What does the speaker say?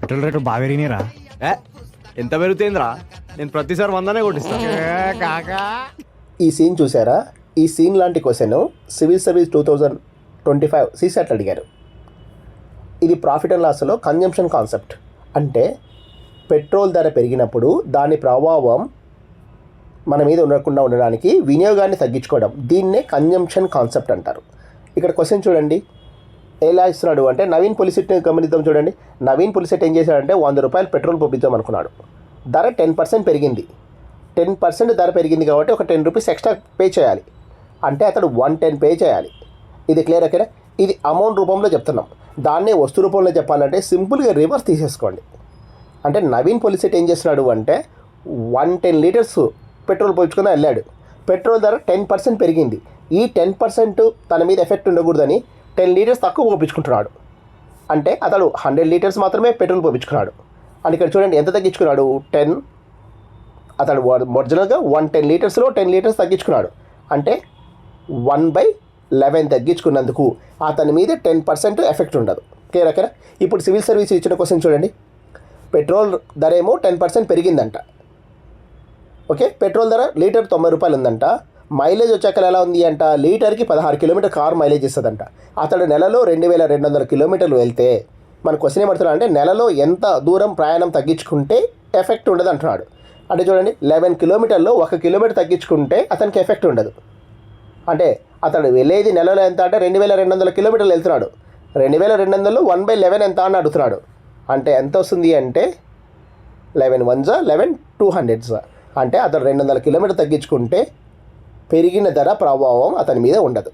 Petrol రేట్లు బాగా పెరిగినాయిరా. ఏ ఎంత పెరుగుతుందిరా? నేను ప్రతిసారి 100నే కొట్టిస్తాను. కాకా ఈ సీన్ చూసారా? ఈ సీన్ లాంటి క్వశ్చన్ సివిల్ సర్వీస్ 2025 సీసెట్ అడిగారు. ఇది ప్రాఫిట్ అండ్ లాస్లో కన్జంప్షన్ కాన్సెప్ట్. అంటే పెట్రోల్ ధర పెరిగినప్పుడు దాని ప్రభావం మన మీద ఉండకుండా ఉండడానికి వినియోగాన్ని తగ్గించుకోవడం, దీన్నే కన్జంప్షన్ కాన్సెప్ట్ అంటారు. ఇక్కడ క్వశ్చన్ చూడండి ఎలా ఇస్తున్నాడు అంటే, నవీన్ పొలిసెట్ని గమనిద్దాం. చూడండి, నవీన్ పొలిసెట్ ఏం చేశాడంటే 100 రూపాయలు పెట్రోల్ పంపిద్దాం అనుకున్నాడు. ధర 10% పెరిగింది. 10% ధర పెరిగింది కాబట్టి ఒక 10 రూపీస్ ఎక్స్ట్రా పే చేయాలి. అంటే అతడు 110 పే చేయాలి. ఇది క్లియర్ ఓకేనా? ఇది అమౌంట్ రూపంలో చెప్తున్నాం. దాన్నే వస్తు రూపంలో చెప్పాలంటే సింపుల్గా రివర్స్ తీసేసుకోండి. అంటే నవీన్ పొలిసెట్ ఏం చేస్తున్నాడు అంటే 110 లీటర్స్ పెట్రోల్ పోయించుకుని వెళ్ళాడు. పెట్రోల్ ధర 10% పెరిగింది. ఈ 10% తన మీద ఎఫెక్ట్ ఉండకూడదని 10 లీటర్స్ తక్కువ పోపించుకుంటున్నాడు. అంటే అతడు 100 లీటర్స్ మాత్రమే పెట్రోల్ పోపించుకున్నాడు. అని ఇక్కడ చూడండి ఎంత తగ్గించుకున్నాడు, 10. అతడు ఒరిజినల్గా 110 లీటర్స్లో 10 లీటర్స్ తగ్గించుకున్నాడు. అంటే 1/11 తగ్గించుకున్నందుకు అతని మీద 10% ఎఫెక్ట్ ఉండదు. క్లియర్ ఓకేనా? ఇప్పుడు సివిల్ సర్వీస్ ఇచ్చిన క్వశ్చన్ చూడండి. పెట్రోల్ ధర ఏమో 10% పెరిగిందంట. ఓకే, పెట్రోల్ ధర లీటర్ 90 రూపాయలు ఉందంట. మైలేజ్ వచ్చాక ఎలా ఉంది అంట, లీటర్కి 16 కిలోమీటర్ కార్ మైలేజ్ ఇస్తుందంట. అతడు నెలలో 2200 కిలోమీటర్లు వెళ్తే మన క్వశ్చన్ ఏమంటున్నాడు అంటే నెలలో ఎంత దూరం ప్రయాణం తగ్గించుకుంటే ఎఫెక్ట్ ఉండదు అంటున్నాడు. అంటే చూడండి 11 కిలోమీటర్లో 1 కిలోమీటర్ తగ్గించుకుంటే అతనికి ఎఫెక్ట్ ఉండదు. అంటే అతడు వెళ్ళేది నెలలో ఎంత అంటే 2200 కిలోమీటర్లు వెళ్తున్నాడు. 2200లో 1/11 ఎంత అని అడుగుతున్నాడు. అంటే ఎంత వస్తుంది అంటే 11 1s 11 200s. అంటే అతడు 200 కిలోమీటర్ తగ్గించుకుంటే పెరిగిన ధర ప్రభావం అతని మీద ఉండదు.